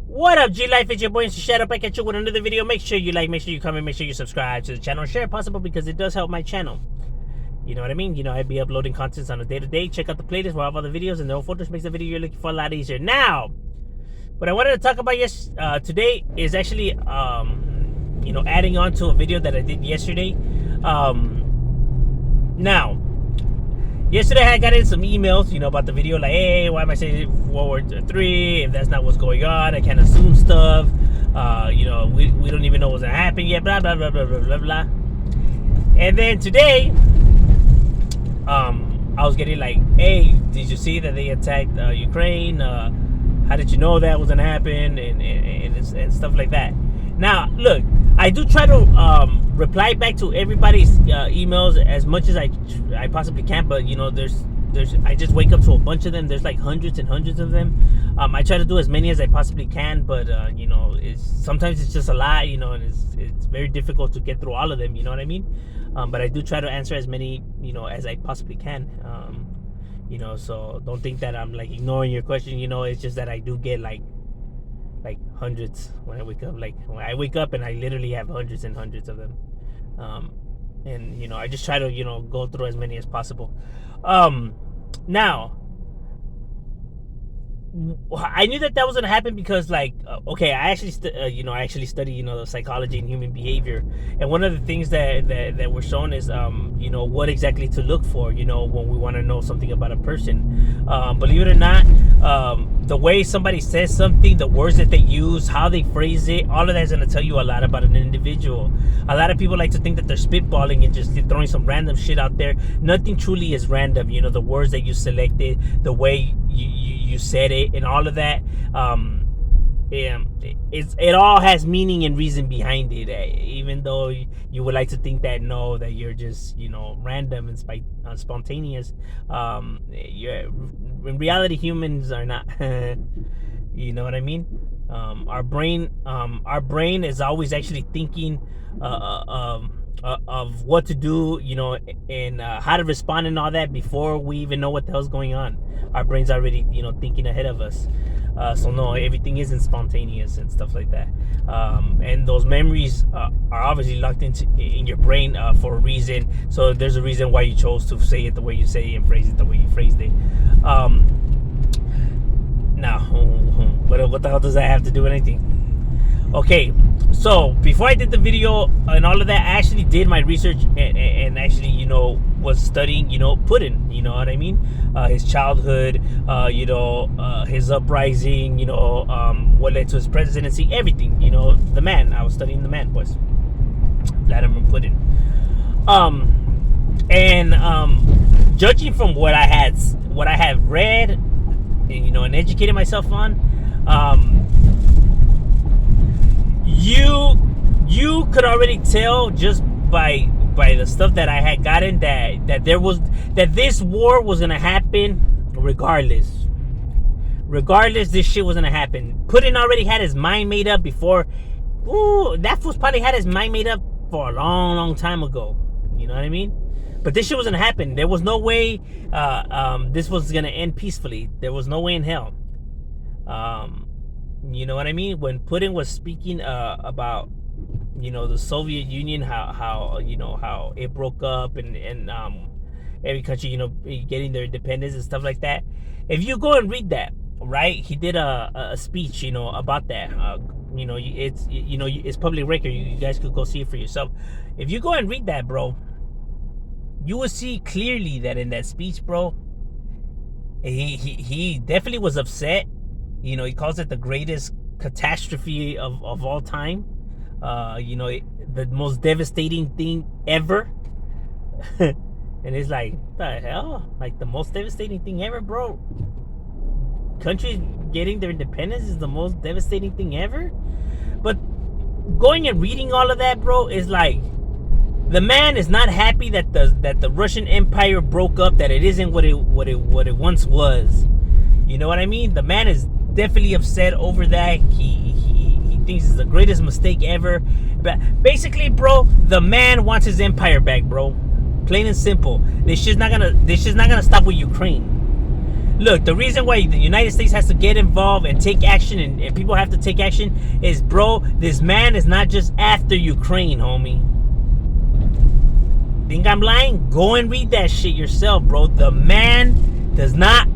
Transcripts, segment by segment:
What up, G Life? It's your boy, Shut Up. I catch you with another video. Make sure you like, make sure you comment, make sure you subscribe to the channel. Share if possible because it does help my channel. You know what I mean? You know, I'd be uploading content on a day-to-day. Check out the playlist where I have other videos, and the old photos makes the video you're looking for a lot easier. Now, what I wanted to talk about today is actually, you know, adding on to a video that I did yesterday. Now, yesterday I got in some emails, you know, about the video, like, hey, why am I saying World War III if that's not what's going on? I can't assume stuff. You know, we don't even know what's gonna happen yet. Blah blah blah blah blah blah blah. And then today, I was getting like, hey, did you see that they attacked Ukraine? How did you know that was gonna happen? And stuff like that. Now, look, I do try to reply back to everybody's emails as much as I possibly can, but you know, I just wake up to a bunch of them. There's like hundreds and hundreds of them. I try to do as many as I possibly can, but you know, sometimes it's just a lot, you know, and it's very difficult to get through all of them. You know what I mean? But I do try to answer as many, you know, as I possibly can. You know, so don't think that I'm like ignoring your question. You know, it's just that I do get like hundreds when I wake up. Like when I wake up and I literally have hundreds and hundreds of them. And you know, I just try to, you know, go through as many as possible. Now, I knew that was gonna happen because, like, okay, I actually study, you know, the psychology and human behavior, and one of the things that we're shown is, you know, what exactly to look for, you know, when we want to know something about a person. Believe it or not, the way somebody says something, the words that they use, how they phrase it, all of that is gonna tell you a lot about an individual. A lot of people like to think that they're spitballing and just throwing some random shit out there. Nothing truly is random. You know, the words that you selected, the way you said it, and all of that, it all has meaning and reason behind it. Even though you would like to think that no, that you're just, you know, random and spontaneous. In reality, humans are not. You know what I mean? Our brain is always actually thinking of what to do, you know, and how to respond and all that before we even know what the hell's going on. Our brain's already, you know, thinking ahead of us. So no, everything isn't spontaneous and stuff like that. And those memories are obviously locked in your brain for a reason. So there's a reason why you chose to say it the way you say it and phrase it the way you phrased it. Now, what the hell does that have to do with anything? Okay, so before I did the video and all of that, I actually did my research and actually, you know, was studying, you know, Putin, you know what I mean? His childhood, you know, his uprising, you know, what led to his presidency, everything, you know, the man. I was studying the man, was Vladimir Putin. And judging from what I have read, and, you know, and educated myself on, you could already tell just by the stuff that I had gotten that this war was gonna happen regardless. This shit was gonna happen. Putin already had his mind made up before. That fool's probably had his mind made up for a long time ago. You know what I mean? But this shit was gonna happen. There was no way this was gonna end peacefully. There was no way in hell. You know what I mean? When Putin was speaking about, you know, the Soviet Union, how you know, how it broke up and every country, you know, getting their independence and stuff like that. If you go and read that, right? He did a speech, you know, about that. You know, it's public record. You guys could go see it for yourself. If you go and read that, bro, you will see clearly that in that speech, bro, he definitely was upset. You know, he calls it the greatest catastrophe of all time. You know, the most devastating thing ever. And it's like, what the hell? Like, the most devastating thing ever, bro? Countries getting their independence is the most devastating thing ever? But going and reading all of that, bro, is like, the man is not happy that the Russian Empire broke up, that it isn't what it once was. You know what I mean? The man is definitely upset over that. He thinks it's the greatest mistake ever. But basically, bro, the man wants his empire back, bro. Plain and simple. This shit's not gonna stop with Ukraine. Look, the reason why the United States has to get involved and take action, and people have to take action, is, bro, this man is not just after Ukraine, homie. Think I'm lying? Go and read that shit yourself, bro. The man does not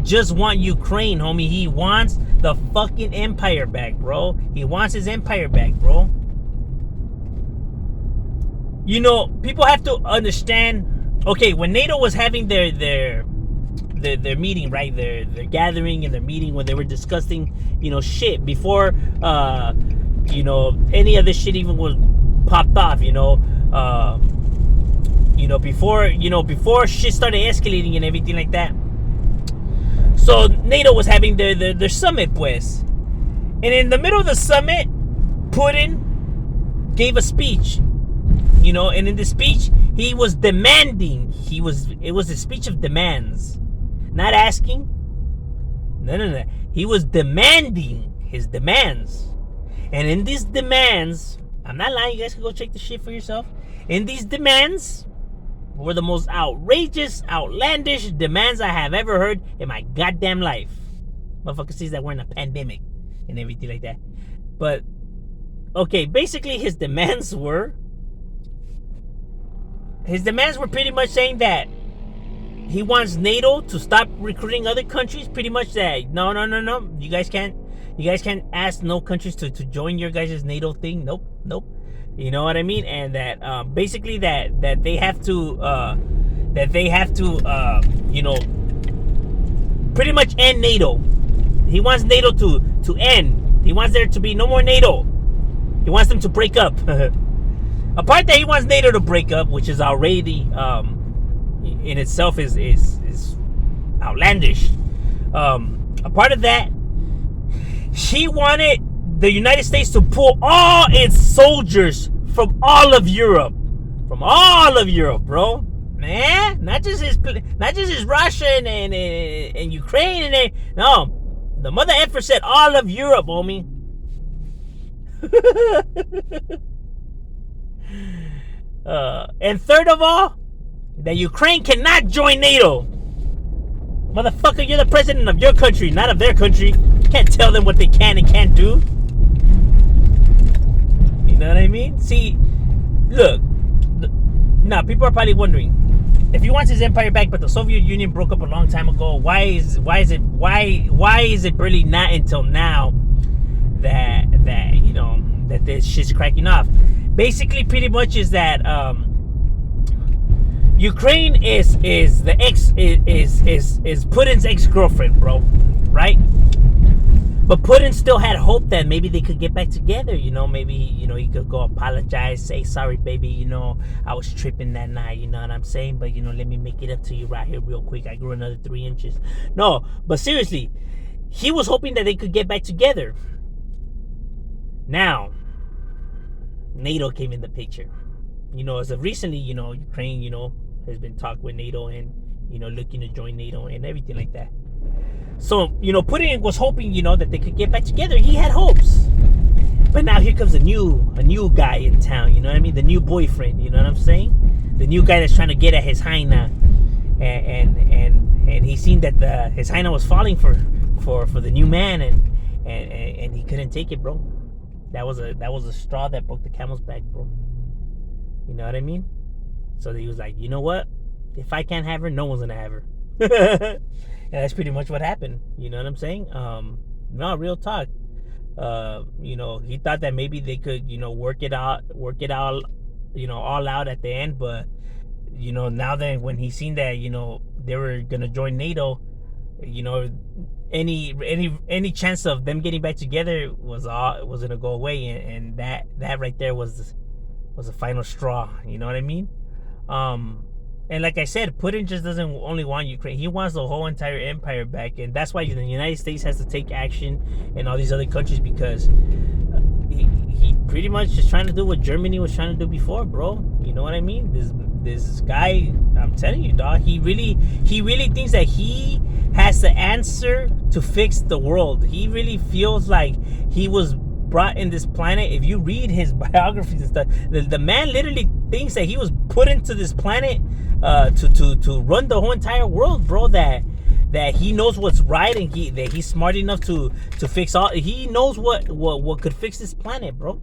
just want Ukraine, homie. He wants the fucking empire back, bro. He wants his empire back, bro. You know, people have to understand. Okay, when NATO was having their meeting, right? Their gathering and their meeting when they were discussing, you know, shit before, you know, any of this shit even was popped off, you know, before shit started escalating and everything like that. So NATO was having their summit, pues, and in the middle of the summit, Putin gave a speech, you know, and in the speech he was demanding. It was a speech of demands. Not asking. No. He was demanding his demands. And in these demands, I'm not lying, you guys can go check the shit for yourself. In these demands were the most outrageous, outlandish demands I have ever heard in my goddamn life. Motherfucker sees that we're in a pandemic and everything like that. But, okay, basically his demands were pretty much saying that he wants NATO to stop recruiting other countries. Pretty much that no. You guys can't ask no countries to join your guys' NATO thing. Nope. You know what I mean? And that basically that they have to you know, pretty much end NATO. He wants NATO to end. He wants there to be no more NATO. He wants them to break up. A part that he wants NATO to break up, which is already in itself is outlandish. A part of that, he wanted the United States to pull all its soldiers from all of Europe, bro. Man, not just his Russia and Ukraine and no, the mother effer said all of Europe, homie. And third of all, that Ukraine cannot join NATO. Motherfucker, you're the president of your country, not of their country. You can't tell them what they can and can't do. You know what I mean? See, look. Now, people are probably wondering, if he wants his empire back, but the Soviet Union broke up a long time ago, why is it really not until now that you know that this shit's cracking off? Basically, pretty much is that Ukraine is Putin's ex-girlfriend, bro, right? But Putin still had hope that maybe they could get back together, you know, maybe, you know, he could go apologize, say, sorry, baby, you know, I was tripping that night, you know what I'm saying? But, you know, let me make it up to you right here real quick. I grew another 3 inches. No, but seriously, he was hoping that they could get back together. Now, NATO came in the picture. You know, as of recently, you know, Ukraine, you know, has been talking with NATO and, you know, looking to join NATO and everything like that. So, you know, Putin was hoping, you know, that they could get back together. He had hopes. But now here comes a new guy in town, you know what I mean? The new boyfriend, you know what I'm saying? The new guy that's trying to get at his hyena. And he seen that his hyena was falling for the new man and he couldn't take it, bro. That was a straw that broke the camel's back, bro. You know what I mean? So he was like, you know what? If I can't have her, no one's gonna have her. And that's pretty much what happened. You know what I'm saying? No, real talk. You know, he thought that maybe they could, you know, work it out, you know, all out at the end. But, you know, now that when he seen that, you know, they were gonna join NATO, you know, any chance of them getting back together was gonna go away, and that right there was the final straw. You know what I mean? And like I said, Putin just doesn't only want Ukraine. He wants the whole entire empire back. And that's why the United States has to take action in all these other countries, because he pretty much is trying to do what Germany was trying to do before, bro. You know what I mean? This guy, I'm telling you, dog, he really thinks that he has the answer to fix the world. He really feels like he was brought in this planet. If you read his biographies and stuff, the man literally thinks that he was put into this planet to run the whole entire world, bro. That that he knows what's right, and that he's smart enough to fix all. He knows what could fix this planet, bro.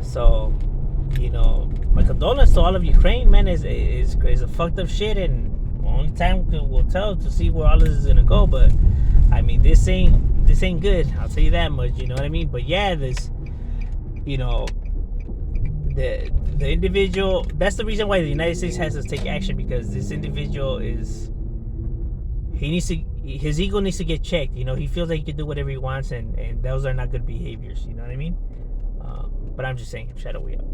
So, my condolence to all of Ukraine, man. Is a fucked up shit, and only time will tell to see where all this is gonna go. But I mean, this ain't good. I'll tell you that much. You know what I mean? But yeah, this, the individual. That's the reason why the United States has to take action, because this individual his ego needs to get checked. He feels like he can do whatever he wants, and those are not good behaviors. You know what I mean? But I'm just saying, Shadow, we up.